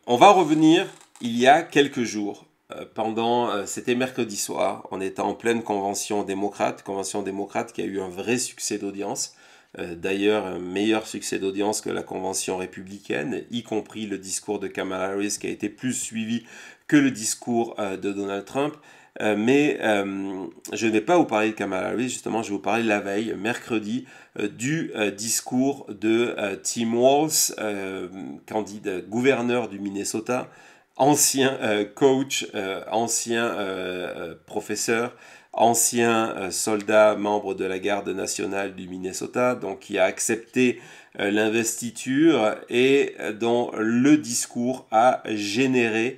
On va revenir il y a quelques jours. C'était mercredi soir, on était en pleine convention démocrate qui a eu un vrai succès d'audience. D'ailleurs, un meilleur succès d'audience que la convention républicaine, y compris le discours de Kamala Harris qui a été plus suivi que le discours de Donald Trump. Mais je ne vais pas vous parler de Kamala Harris, justement, je vais vous parler la veille, mercredi, du discours de Tim Walz, candidat gouverneur du Minnesota, ancien coach, ancien professeur, ancien soldat membre de la garde nationale du Minnesota, donc qui a accepté l'investiture et dont le discours a généré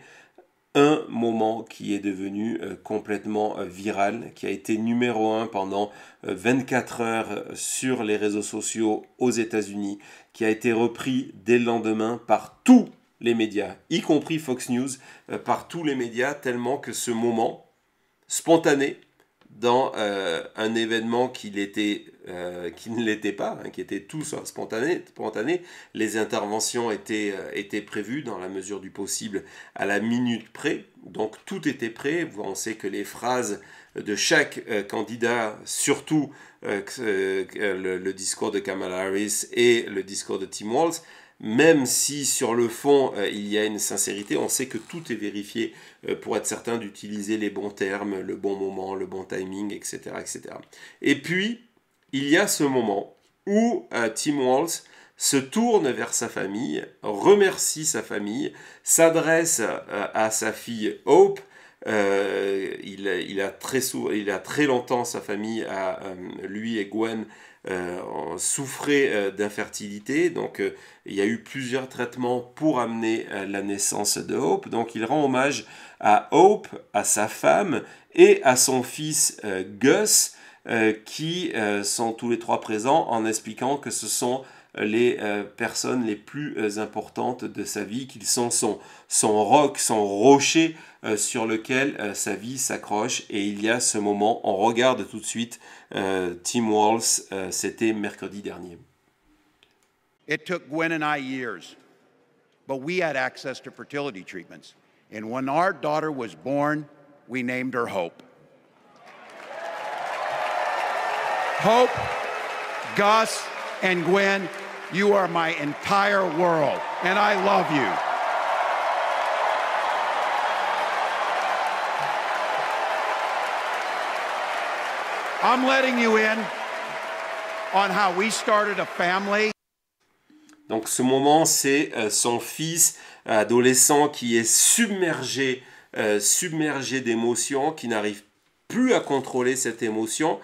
un moment qui est devenu complètement viral, qui a été numéro 1 pendant 24 heures sur les réseaux sociaux aux États-Unis, qui a été repris dès le lendemain par tous les médias, y compris Fox News, par tous les médias, tellement que ce moment spontané dans un événement qui ne l'était pas, hein, qui était tout spontané. Les interventions étaient prévues dans la mesure du possible à la minute près, donc tout était prêt. On sait que les phrases de chaque candidat, surtout le discours de Kamala Harris et le discours de Tim Walz, même si sur le fond il y a une sincérité, on sait que tout est vérifié pour être certain d'utiliser les bons termes, le bon moment, le bon timing, etc. etc. Et puis, il y a ce moment où Tim Walz se tourne vers sa famille, remercie sa famille, s'adresse à sa fille Hope. Il a très longtemps, sa famille, lui et Gwen, souffrait d'infertilité, donc il y a eu plusieurs traitements pour amener la naissance de Hope. Donc il rend hommage à Hope, à sa femme et à son fils Gus, qui sont tous les trois présents, en expliquant que ce sont les personnes les plus importantes de sa vie, qu'ils sont son roc, son rocher sur lequel sa vie s'accroche. Et il y a ce moment, on regarde tout de suite Tim Walz, c'était mercredi dernier. It took Gwen and I years, but we had access to fertility treatments. And when our daughter was born, we named her Hope. Hope, Gus, and Gwen, you are my entire world, and I love you. I'm letting you in on how we started a family. Donc ce moment, c'est son fils adolescent qui est submergé d'émotions, qui n'arrive plus à contrôler cette émotion.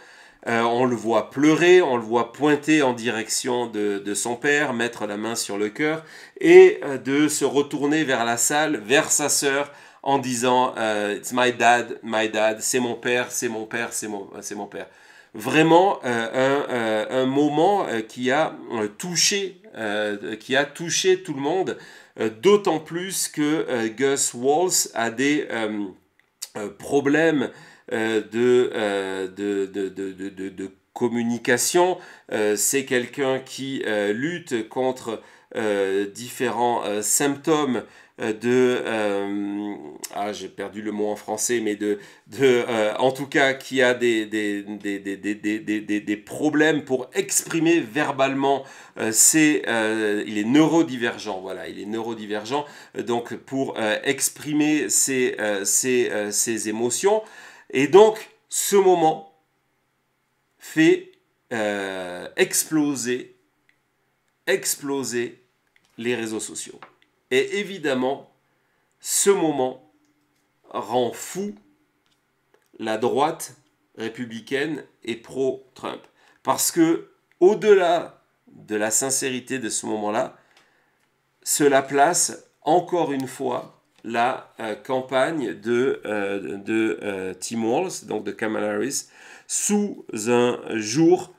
On le voit pleurer, on le voit pointer en direction de son père, mettre la main sur le cœur et de se retourner vers la salle, vers sa sœur, en disant It's my dad, c'est mon père, c'est mon père, c'est mon père. Vraiment un moment qui a touché tout le monde, d'autant plus que Gus Walz a des problèmes de communication. C'est quelqu'un qui lutte contre différents symptômes j'ai perdu le mot en français, mais en tout cas, qui a des problèmes pour exprimer verbalement il est neurodivergent, voilà, il est neurodivergent, donc pour exprimer ses émotions. Et donc, ce moment fait exploser les réseaux sociaux. Et évidemment, ce moment rend fou la droite républicaine et pro-Trump. Parce que, au-delà de la sincérité de ce moment-là, cela place encore une fois la campagne de Tim Walz, donc de Kamala Harris, sous un jour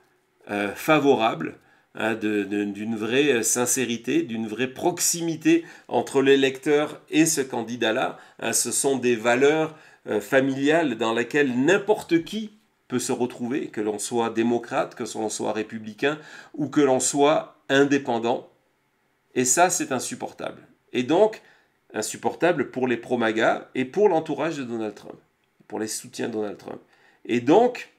favorable, d'une vraie sincérité, d'une vraie proximité entre l'électeur et ce candidat-là. Ce sont des valeurs familiales dans lesquelles n'importe qui peut se retrouver, que l'on soit démocrate, que l'on soit républicain ou que l'on soit indépendant. Et ça, c'est insupportable. Et donc, insupportable pour les pro-MAGA et pour l'entourage de Donald Trump, pour les soutiens de Donald Trump. Et donc,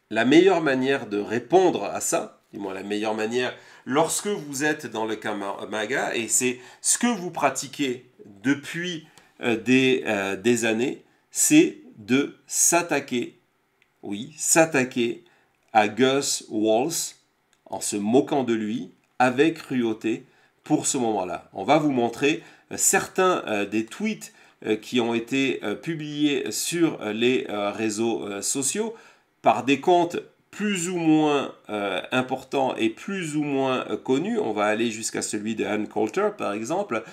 la meilleure manière de répondre à ça, dis-moi la meilleure manière, lorsque vous êtes dans le camp MAGA, et c'est ce que vous pratiquez depuis des années, c'est de s'attaquer, oui, s'attaquer à Gus Wallace en se moquant de lui avec cruauté pour ce moment-là. On va vous montrer certains des tweets qui ont été publiés sur les réseaux sociaux par des comptes plus ou moins importants et plus ou moins connus. On va aller jusqu'à celui de Ann Coulter, par exemple,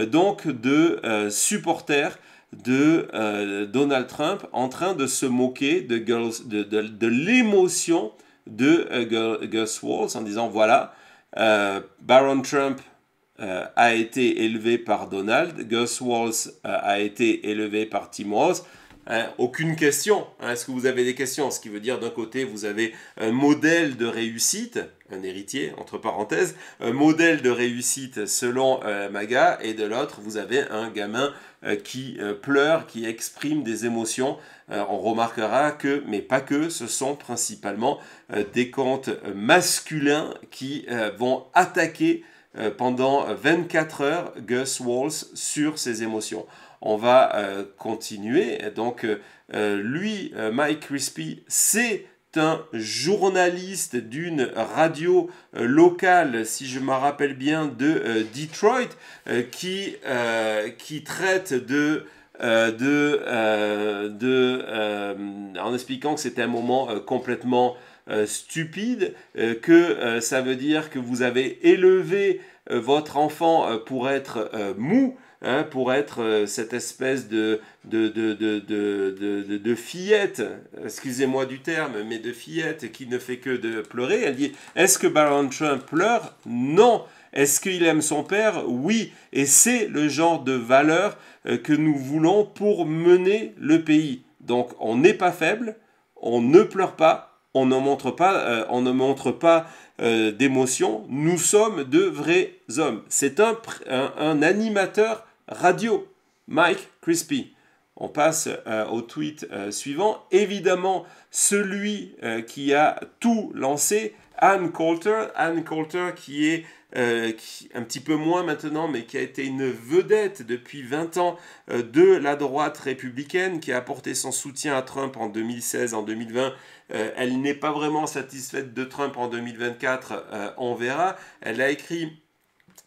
donc de supporters de Donald Trump en train de se moquer de l'émotion de Gus Wallace en disant voilà, Baron Trump a été élevé par Donald, Gus Wallace a été élevé par Tim Walz. Aucune question. Est-ce que vous avez des questions? Ce qui veut dire d'un côté, vous avez un modèle de réussite, un héritier, entre parenthèses, un modèle de réussite selon MAGA, et de l'autre, vous avez un gamin qui pleure, qui exprime des émotions. On remarquera que, mais pas que, ce sont principalement des comptes masculins qui vont attaquer pendant 24 heures Gus Wallace sur ses émotions. On va continuer. Donc, lui, Mike Crispi, c'est un journaliste d'une radio locale, si je me rappelle bien, de Detroit, qui traite en expliquant que c'était un moment complètement stupide, que ça veut dire que vous avez élevé votre enfant pour être mou, pour être cette espèce de fillette, excusez-moi du terme, mais de fillette qui ne fait que de pleurer. Elle dit, est-ce que Baron Trump pleure? Non. Est-ce qu'il aime son père? Oui. Et c'est le genre de valeur que nous voulons pour mener le pays. Donc on n'est pas faible, on ne pleure pas, on ne montre pas d'émotion. Nous sommes de vrais hommes. C'est un animateur radio, Mike Crispi. On passe au tweet suivant. Évidemment, celui qui a tout lancé, Ann Coulter. Ann Coulter qui est un petit peu moins maintenant, mais qui a été une vedette depuis 20 ans de la droite républicaine, qui a apporté son soutien à Trump en 2016, en 2020. Elle n'est pas vraiment satisfaite de Trump en 2024, on verra. Elle a écrit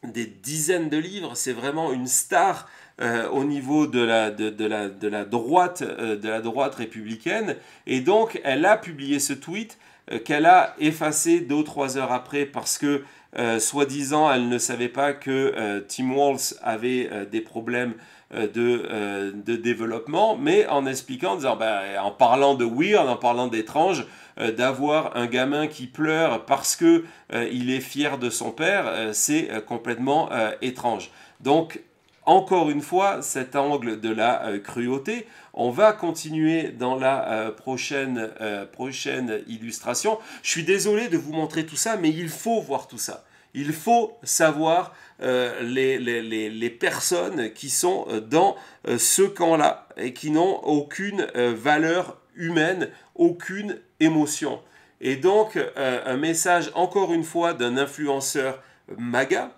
des dizaines de livres, c'est vraiment une star au niveau de la droite républicaine, et donc elle a publié ce tweet qu'elle a effacé 2 ou 3 heures après parce que soi-disant elle ne savait pas que Tim Walz avait des problèmes de développement, mais en expliquant, en disant, en parlant de weird, en parlant d'étrange, d'avoir un gamin qui pleure parce que il est fier de son père, c'est complètement étrange. Donc, encore une fois, cet angle de la cruauté. On va continuer dans la prochaine illustration. Je suis désolé de vous montrer tout ça, mais il faut voir tout ça. Il faut savoir les personnes qui sont dans ce camp-là et qui n'ont aucune valeur humaine, aucune émotion. Et donc, un message, encore une fois, d'un influenceur MAGA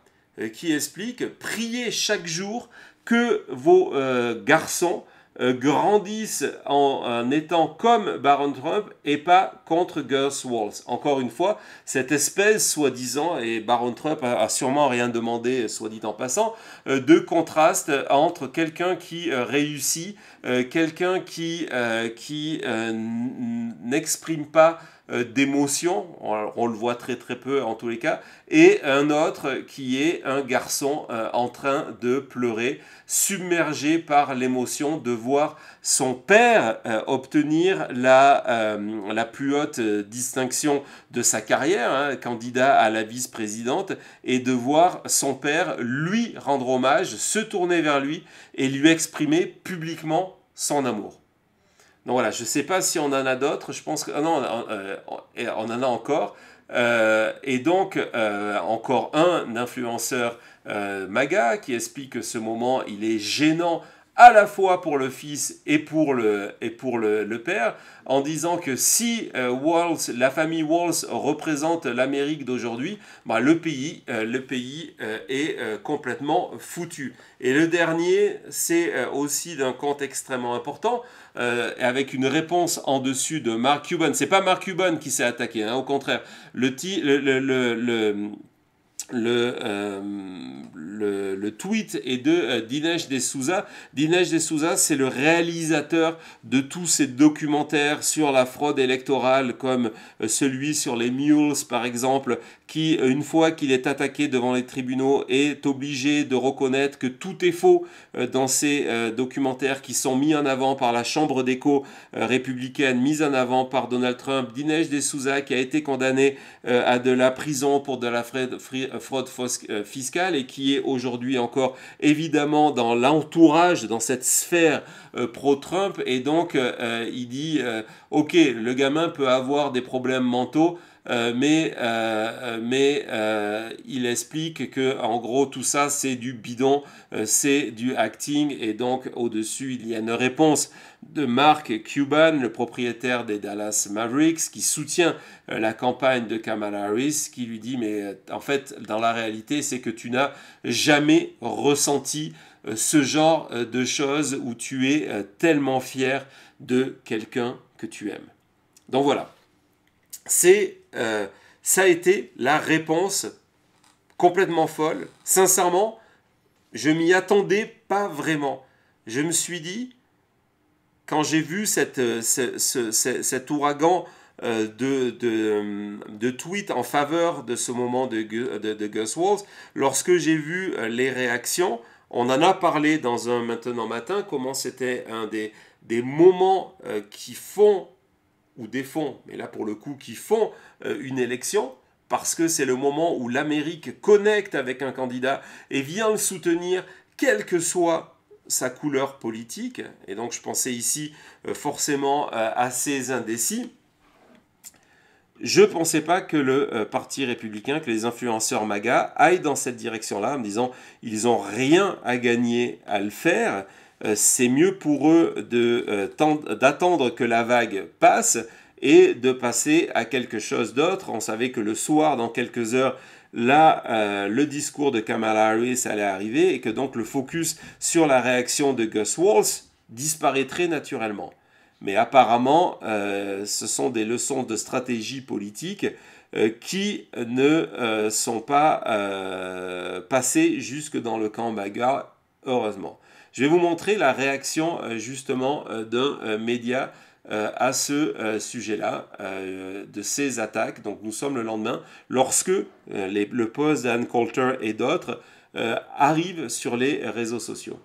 qui explique « Priez chaque jour que vos garçons grandissent en étant comme Baron Trump et pas contre Gus Wallace. » Encore une fois, cette espèce, soi-disant, et Baron Trump a sûrement rien demandé, soit dit en passant, de contraste entre quelqu'un qui réussit, quelqu'un qui n'exprime pas d'émotion, on le voit très très peu en tous les cas, et un autre qui est un garçon en train de pleurer, submergé par l'émotion de voir son père obtenir la plus haute distinction de sa carrière, candidat à la vice-présidente, et de voir son père lui rendre hommage, se tourner vers lui et lui exprimer publiquement son amour. Donc voilà, je ne sais pas si on en a d'autres, je pense que... non, on en a encore. Et donc, encore un influenceur MAGA qui explique que ce moment, il est gênant à la fois pour le fils et pour le père, en disant que si la famille Walls représente l'Amérique d'aujourd'hui, bah, le pays est complètement foutu. Et le dernier, c'est aussi d'un compte extrêmement important, avec une réponse en dessus de Mark Cuban. C'est pas Mark Cuban qui s'est attaqué, hein, au contraire. Le tweet est de Dinesh D'Souza. Dinesh D'Souza, c'est le réalisateur de tous ces documentaires sur la fraude électorale, comme celui sur les mules, par exemple, qui, une fois qu'il est attaqué devant les tribunaux, est obligé de reconnaître que tout est faux dans ces documentaires qui sont mis en avant par la Chambre d'écho républicaine, mise en avant par Donald Trump. Dinesh D'Souza, qui a été condamné à de la prison pour de la fraude fiscale et qui est aujourd'hui encore évidemment dans l'entourage, dans cette sphère pro-Trump. Et donc il dit ok, le gamin peut avoir des problèmes mentaux, mais il explique que en gros tout ça c'est du bidon, c'est du acting. Et donc au-dessus il y a une réponse de Mark Cuban, le propriétaire des Dallas Mavericks, qui soutient la campagne de Kamala Harris, qui lui dit mais en fait dans la réalité c'est que tu n'as jamais ressenti ce genre de choses où tu es tellement fier de quelqu'un que tu aimes. Donc voilà, ça a été la réponse complètement folle. Sincèrement, je m'y attendais pas vraiment. Je me suis dit, quand j'ai vu cet ouragan de tweets en faveur de ce moment de Gus Walls, lorsque j'ai vu les réactions, on en a parlé dans un Maintenant Matin, comment c'était un des moments qui font, ou défont, mais là pour le coup qui font une élection, parce que c'est le moment où l'Amérique connecte avec un candidat et vient le soutenir, quelle que soit sa couleur politique. Et donc je pensais ici forcément à ces indécis. Je ne pensais pas que le Parti républicain, que les influenceurs MAGA aillent dans cette direction-là, en me disant ils n'ont rien à gagner à le faire. C'est mieux pour eux d'attendre que la vague passe et de passer à quelque chose d'autre. On savait que le soir, dans quelques heures, là, le discours de Kamala Harris allait arriver et que donc le focus sur la réaction de Gus Walls disparaîtrait naturellement. Mais apparemment, ce sont des leçons de stratégie politique qui ne sont pas passées jusque dans le camp MAGA, heureusement. Je vais vous montrer la réaction justement d'un média à ce sujet-là, de ces attaques. Donc nous sommes le lendemain, lorsque le post d'Ann Coulter et d'autres arrivent sur les réseaux sociaux.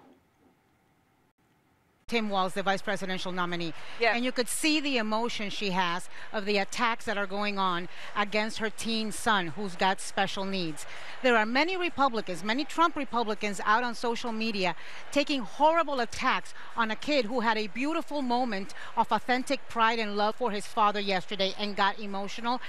Tim Walz, the vice presidential nominee. Yeah. And you could see the emotion she has of the attacks that are going on against her teen son who's got special needs. There are many Republicans, many Trump Republicans out on social media taking horrible attacks on a kid who had a beautiful moment of authentic pride and love for his father yesterday and got emotional.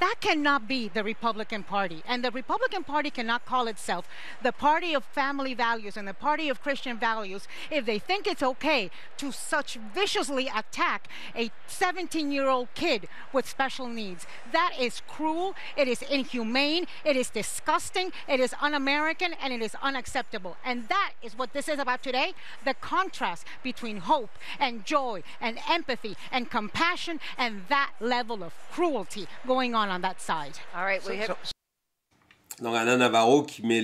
That cannot be the Republican Party. And the Republican Party cannot call itself the party of family values and the party of Christian values if they think it's okay to such viciously attack a 17-year-old kid with special needs. That is cruel, it is inhumane, it is disgusting, it is un-American, and it is unacceptable. And that is what this is about today, the contrast between hope and joy and empathy and compassion and that level of cruelty going on that side. All right, we have... Donc Ana Navarro qui met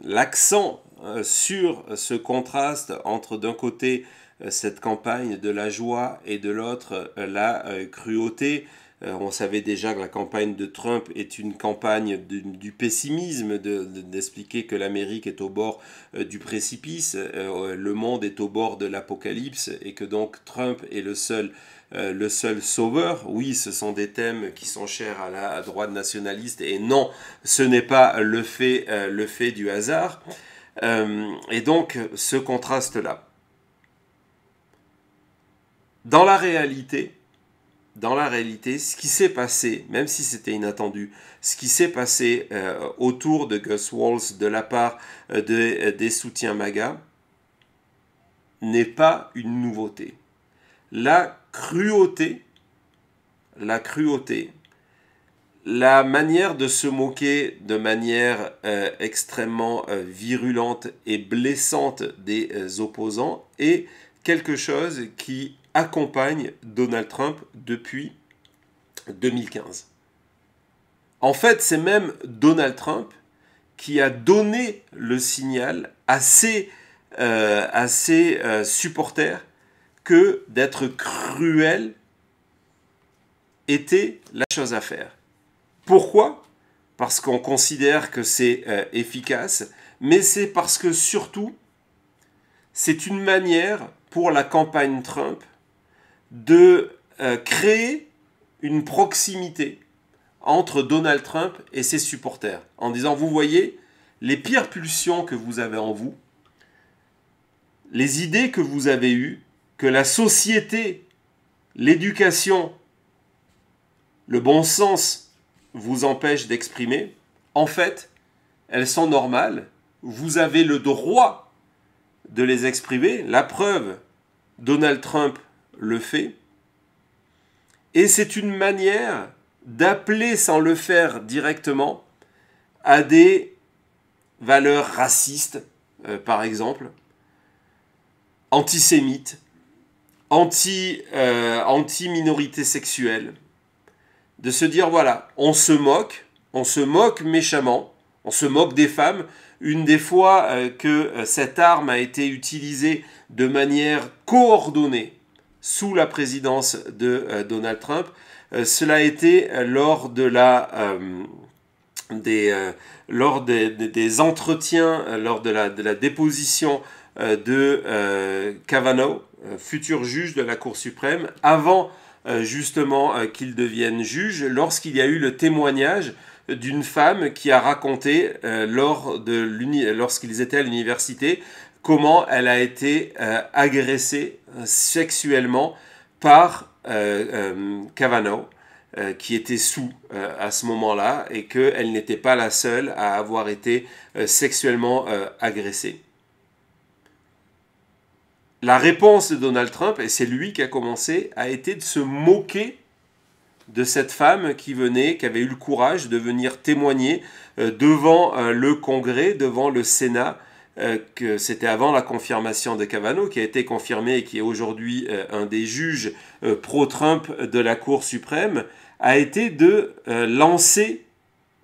l'accent sur ce contraste entre d'un côté cette campagne de la joie et de l'autre la cruauté. On savait déjà que la campagne de Trump est une campagne du pessimisme, d'expliquer que l'Amérique est au bord du précipice, le monde est au bord de l'apocalypse et que donc Trump est le seul sauveur. Oui, ce sont des thèmes qui sont chers à la droite nationaliste et non, ce n'est pas le fait du hasard. Et donc, ce contraste-là. Dans la réalité, dans la réalité, ce qui s'est passé, même si c'était inattendu, ce qui s'est passé autour de Gus Walls de la part des soutiens MAGA n'est pas une nouveauté. La cruauté, la manière de se moquer de manière extrêmement virulente et blessante des opposants est quelque chose qui accompagne Donald Trump depuis 2015. En fait, c'est même Donald Trump qui a donné le signal à ses supporters que d'être cruel était la chose à faire. Pourquoi ? Parce qu'on considère que c'est efficace, mais c'est parce que surtout, c'est une manière pour la campagne Trump de créer une proximité entre Donald Trump et ses supporters, en disant, vous voyez, les pires pulsions que vous avez en vous, les idées que vous avez eues, que la société, l'éducation, le bon sens vous empêche d'exprimer, en fait, elles sont normales, vous avez le droit de les exprimer, la preuve, Donald Trump le fait, et c'est une manière d'appeler sans le faire directement à des valeurs racistes, par exemple, antisémites, anti-minorité sexuelle, de se dire, voilà, on se moque méchamment, on se moque des femmes. Une des fois que cette arme a été utilisée de manière coordonnée sous la présidence de Donald Trump, cela a été lors de des entretiens, lors de la déposition de Kavanaugh, futur juge de la Cour suprême, avant justement qu'il devienne juge, lorsqu'il y a eu le témoignage d'une femme qui a raconté lorsqu'ils étaient à l'université comment elle a été agressée sexuellement par Kavanaugh, qui était sous à ce moment-là, et qu'elle n'était pas la seule à avoir été sexuellement agressée. La réponse de Donald Trump, et c'est lui qui a commencé, a été de se moquer de cette femme qui avait eu le courage de venir témoigner devant le Congrès, devant le Sénat, que c'était avant la confirmation de Kavanaugh, qui a été confirmé et qui est aujourd'hui un des juges pro-Trump de la Cour suprême, a été de lancer,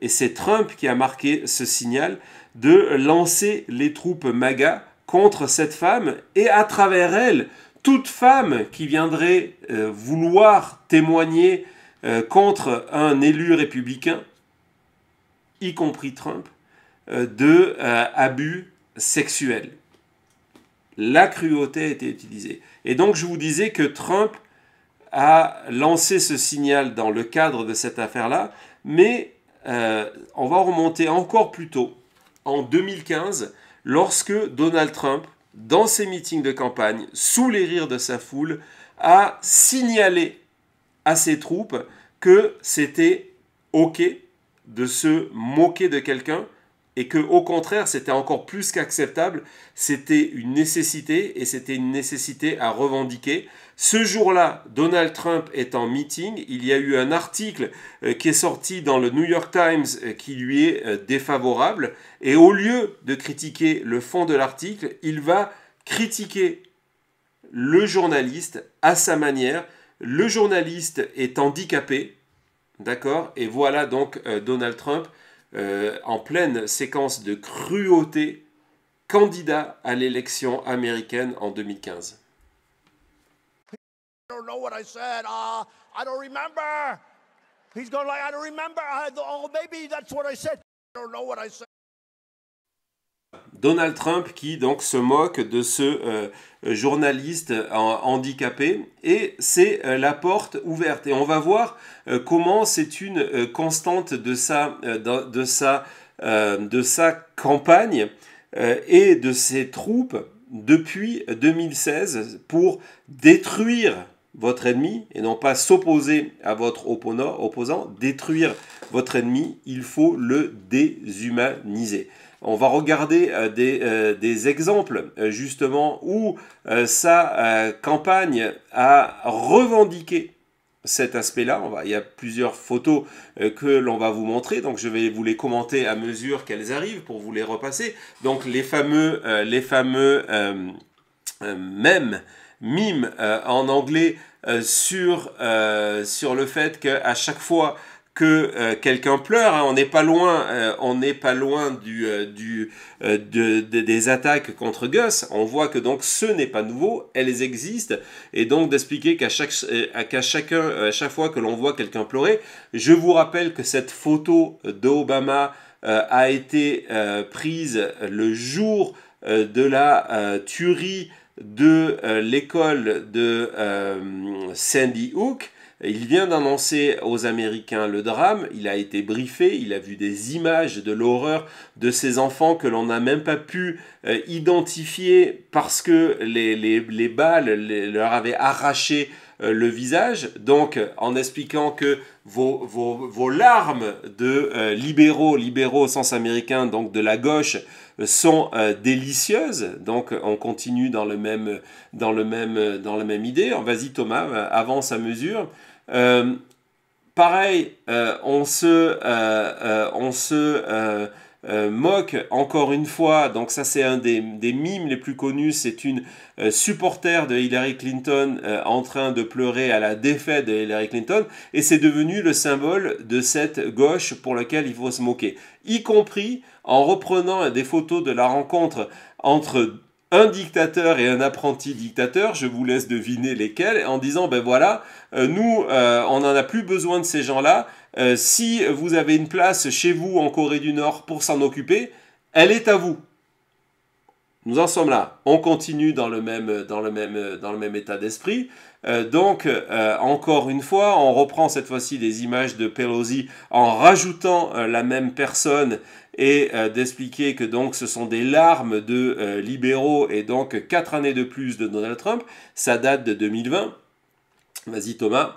et c'est Trump qui a marqué ce signal, de lancer les troupes MAGA contre cette femme, et à travers elle, toute femme qui viendrait vouloir témoigner contre un élu républicain, y compris Trump, de abus sexuels. La cruauté a été utilisée. Et donc je vous disais que Trump a lancé ce signal dans le cadre de cette affaire-là, mais on va remonter encore plus tôt, en 2015, lorsque Donald Trump, dans ses meetings de campagne, sous les rires de sa foule, a signalé à ses troupes que c'était OK de se moquer de quelqu'un et que, au contraire, c'était encore plus qu'acceptable, c'était une nécessité et c'était une nécessité à revendiquer. Ce jour-là, Donald Trump est en meeting, il y a eu un article qui est sorti dans le New York Times qui lui est défavorable, et au lieu de critiquer le fond de l'article, il va critiquer le journaliste à sa manière. Le journaliste est handicapé, d'accord ? Et voilà donc Donald Trump en pleine séquence de cruauté, candidat à l'élection américaine en 2015. I don't know what I said. I don't remember. He's going like, I don't remember. Maybe that's what I said. I don't know what I said. Donald Trump qui donc se moque de ce journaliste handicapé, et c'est la porte ouverte. Et on va voir comment c'est une constante de sa campagne et de ses troupes depuis 2016 pour détruire votre ennemi et non pas s'opposer à votre opposant, détruire votre ennemi, il faut le déshumaniser. On va regarder des exemples justement où sa campagne a revendiqué cet aspect-là. Il y a plusieurs photos que l'on va vous montrer, donc je vais vous les commenter à mesure qu'elles arrivent pour vous les repasser. Donc les fameux mimes en anglais sur le fait qu'à chaque fois que quelqu'un pleure, hein, on n'est pas loin des attaques contre Gus. On voit que donc ce n'est pas nouveau, elles existent, et donc d'expliquer qu'à chaque fois que l'on voit quelqu'un pleurer, je vous rappelle que cette photo d'Obama a été prise le jour de la tuerie de l'école de Sandy Hook. Il vient d'annoncer aux Américains le drame, il a été briefé, il a vu des images de l'horreur de ces enfants que l'on n'a même pas pu identifier parce que les balles leur avaient arraché le visage. Donc en expliquant que vos larmes de libéraux au sens américain, donc de la gauche, sont délicieuses. Donc on continue dans la même idée. Vas-y Thomas, avance à mesure. Pareil, on se moque encore une fois, donc ça c'est un des mimes les plus connus, c'est une supporter de Hillary Clinton en train de pleurer à la défaite de Hillary Clinton, et c'est devenu le symbole de cette gauche pour laquelle il faut se moquer, y compris en reprenant des photos de la rencontre entre un dictateur et un apprenti dictateur, je vous laisse deviner lesquels, en disant, ben voilà, nous, on n'en a plus besoin de ces gens-là, si vous avez une place chez vous en Corée du Nord pour s'en occuper, elle est à vous. Nous en sommes là. On continue dans le même état d'esprit. Donc, encore une fois, on reprend cette fois-ci des images de Pelosi en rajoutant la même personne et d'expliquer que donc ce sont des larmes de libéraux et donc 4 années de plus de Donald Trump. Ça date de 2020. Vas-y Thomas.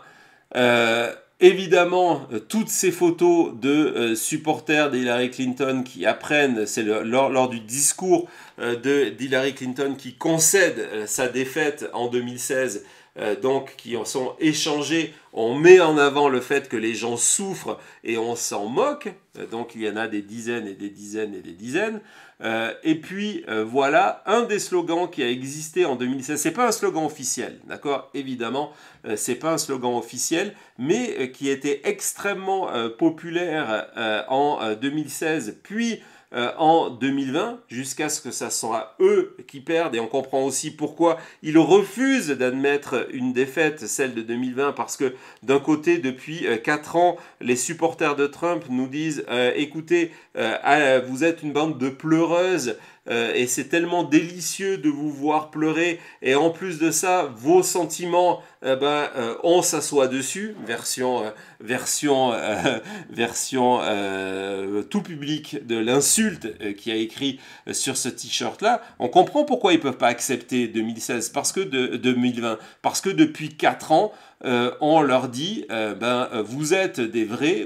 Évidemment, toutes ces photos de supporters d'Hillary Clinton qui apprennent, c'est lors du discours d'Hillary Clinton qui concède sa défaite en 2016, donc qui en sont échangés, on met en avant le fait que les gens souffrent et on s'en moque, donc il y en a des dizaines et des dizaines et des dizaines. Et puis voilà un des slogans qui a existé en 2016. C'est pas un slogan officiel, d'accord ? Évidemment, c'est pas un slogan officiel, mais qui était extrêmement populaire en 2016, puis en 2020, jusqu'à ce que ça soit eux qui perdent, et on comprend aussi pourquoi ils refusent d'admettre une défaite, celle de 2020, parce que d'un côté, depuis 4 ans, les supporters de Trump nous disent écoutez, vous êtes une bande de pleureuses, et c'est tellement délicieux de vous voir pleurer, et en plus de ça, vos sentiments, on s'assoit dessus, version tout public de l'insulte qui a écrit sur ce t-shirt-là. On comprend pourquoi ils ne peuvent pas accepter 2016, 2020, parce que depuis 4 ans, on leur dit, vous êtes des vrais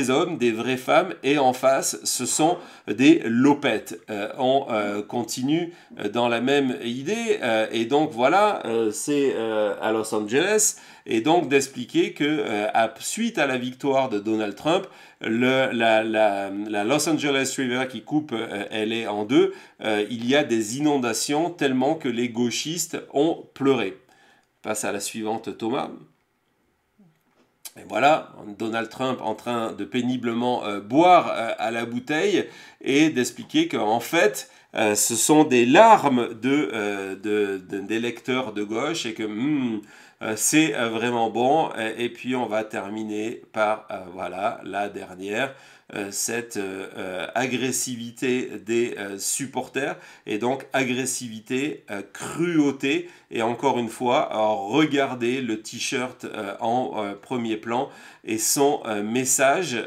hommes, des vraies femmes, et en face, ce sont des lopettes. On continue dans la même idée, et donc voilà, c'est à Los Angeles, et donc d'expliquer que suite à la victoire de Donald Trump, la Los Angeles River qui coupe LA en deux, il y a des inondations tellement que les gauchistes ont pleuré. Passe à la suivante, Thomas. Et voilà, Donald Trump en train de péniblement boire à la bouteille et d'expliquer qu'en fait, ce sont des larmes d'électeurs de gauche et que c'est vraiment bon. Et puis on va terminer par voilà, la dernière, cette agressivité des supporters, et donc agressivité, cruauté, et encore une fois, regardez le t-shirt en premier plan et son message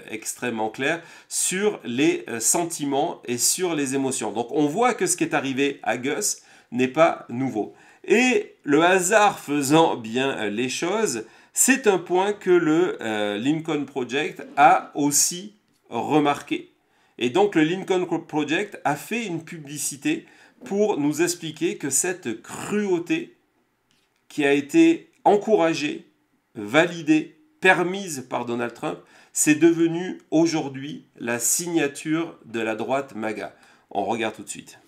extrêmement clair sur les sentiments et sur les émotions. Donc on voit que ce qui est arrivé à Gus n'est pas nouveau. Et le hasard faisant bien les choses, c'est un point que le Lincoln Project a aussi remarqué. Et donc le Lincoln Project a fait une publicité pour nous expliquer que cette cruauté qui a été encouragée, validée, permise par Donald Trump, c'est devenu aujourd'hui la signature de la droite MAGA. On regarde tout de suite.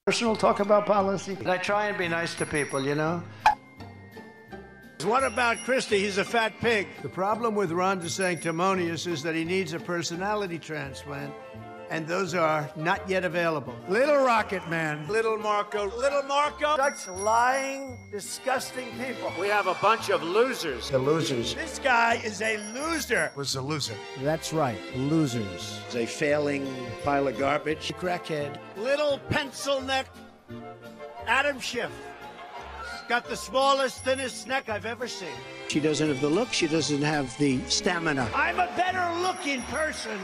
Personal talk about policy. I try and be nice to people, you know. What about Christie? He's a fat pig. The problem with Ron DeSanctimonious is that he needs a personality transplant, and those are not yet available. Little Rocket Man. Little Marco. Little Marco. Such lying, disgusting people. We have a bunch of losers. The losers. This guy is a loser. Was a loser. That's right, losers. He's a failing pile of garbage. Crackhead. Little pencil neck Adam Schiff. Got the smallest, thinnest neck I've ever seen. She doesn't have the look, she doesn't have the stamina. I'm a better looking person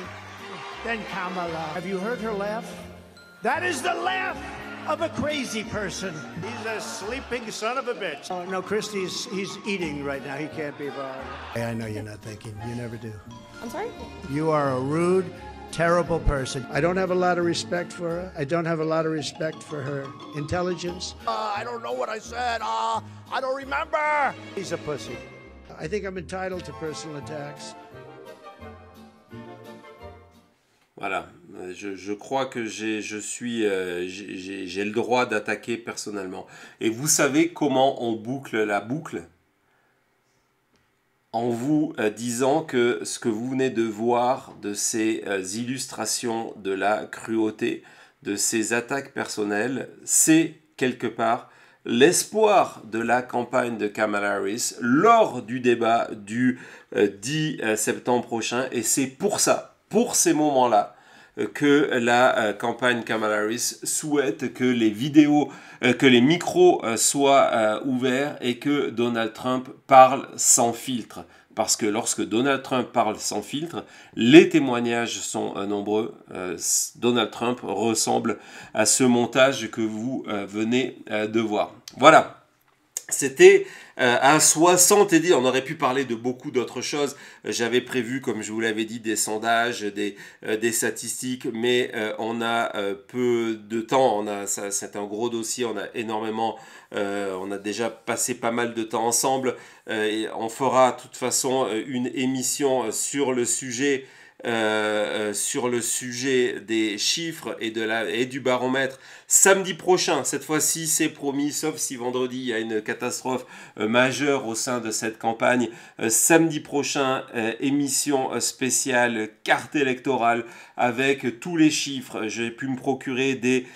than Kamala. Have you heard her laugh? That is the laugh of a crazy person. He's a sleeping son of a bitch. Oh, no, Christie's, he's eating right now. He can't be bothered. Hey, I know you're not thinking. You never do. I'm sorry? You are a rude, terrible person. I don't have a lot of respect for her. I don't have a lot of respect for her intelligence. I don't know what I said. I don't remember. He's a pussy. I think I'm entitled to personal attacks. Voilà, je crois que j'ai le droit d'attaquer personnellement. Et vous savez comment on boucle la boucle? En vous disant que ce que vous venez de voir de ces illustrations de la cruauté, de ces attaques personnelles, c'est quelque part l'espoir de la campagne de Kamala Harris lors du débat du 10 septembre prochain. Et c'est pour ça, pour ces moments-là, que la campagne Kamala Harris souhaite que les vidéos, que les micros soient ouverts et que Donald Trump parle sans filtre. Parce que lorsque Donald Trump parle sans filtre, les témoignages sont nombreux. Donald Trump ressemble à ce montage que vous venez de voir. Voilà. C'était à 70, on aurait pu parler de beaucoup d'autres choses. J'avais prévu, comme je vous l'avais dit, des sondages, des statistiques, mais on a peu de temps. C'est un gros dossier, on a énormément, on a déjà passé pas mal de temps ensemble. Et on fera de toute façon une émission sur le sujet des chiffres et du baromètre samedi prochain. Cette fois-ci, c'est promis, sauf si vendredi il y a une catastrophe majeure au sein de cette campagne. Samedi prochain, émission spéciale, carte électorale avec tous les chiffres. J'ai pu me procurer des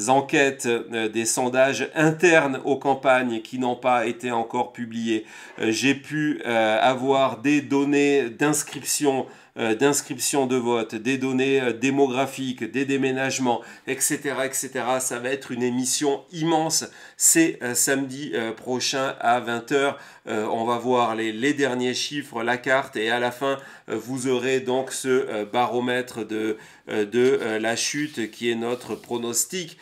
enquêtes, des sondages internes aux campagnes qui n'ont pas été encore publiés. J'ai pu avoir des données d'inscription de vote, des données démographiques, des déménagements, etc., etc. Ça va être une émission immense. C'est samedi prochain à 20h. On va voir les derniers chiffres, la carte, et à la fin, vous aurez donc ce baromètre de la chute qui est notre pronostic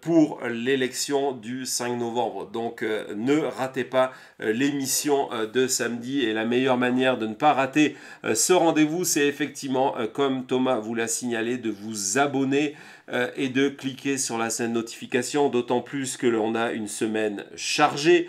pour l'élection du 5 novembre. Donc ne ratez pas l'émission de samedi, et la meilleure manière de ne pas rater ce rendez-vous, c'est effectivement, comme Thomas vous l'a signalé, de vous abonner et de cliquer sur la notification, d'autant plus que l'on a une semaine chargée.